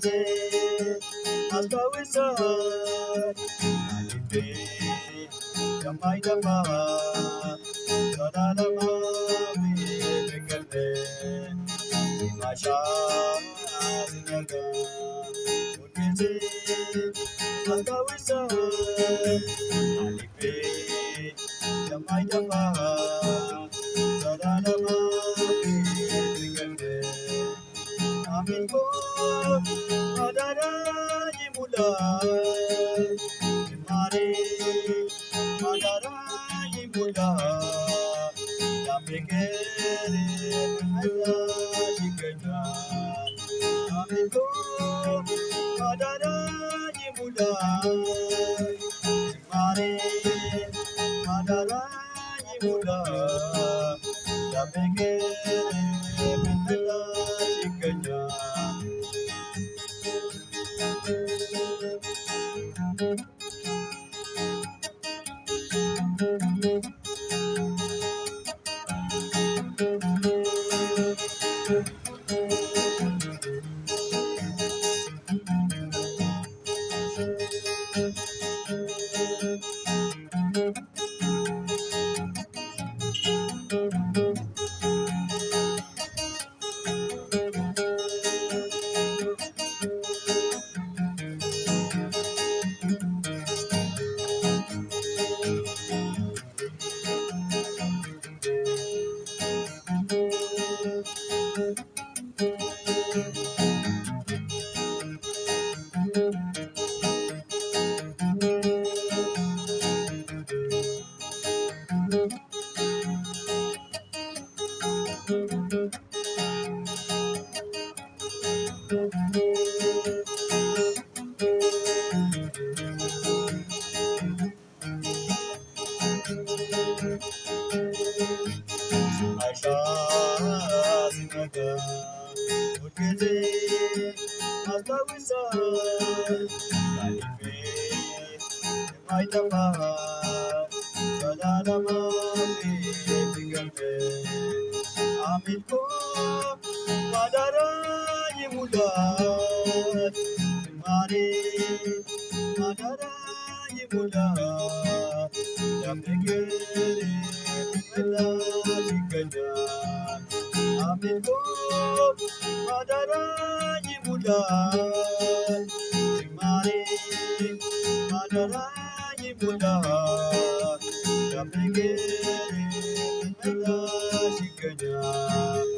ሁልጊዜ አስታውሳት ልቤ የማይጠፋ ዘላለማዊ ፍቅር ማሻት ነገር ሁልጊዜ አስታውሳት ልቤ የማይጠፋ ዘላለማዊ ፍቅር አሜን አዳራ ይሙላ ዝማሬ አዳራ ይሙላ ፍቅር ምላሽ ይገኛል አሜን አዳራ ይሙላ ዝማሬ አዳራ ይሙላ ፍቅር ምላሽ ይገኛል ሁልጊዜ አስታውሳት ልቤ የማይጠፋ ዘላለማዊ ፍቅር አሜን አዳራ ይሙላት ዝማሬ አዳራ ይሙላት ፍቅር ምላሽ ይገኛል አሜን አዳራ ይሙላት ዝማሬ አዳራ ይሙላት ፍቅር ምላሽ ይገኛል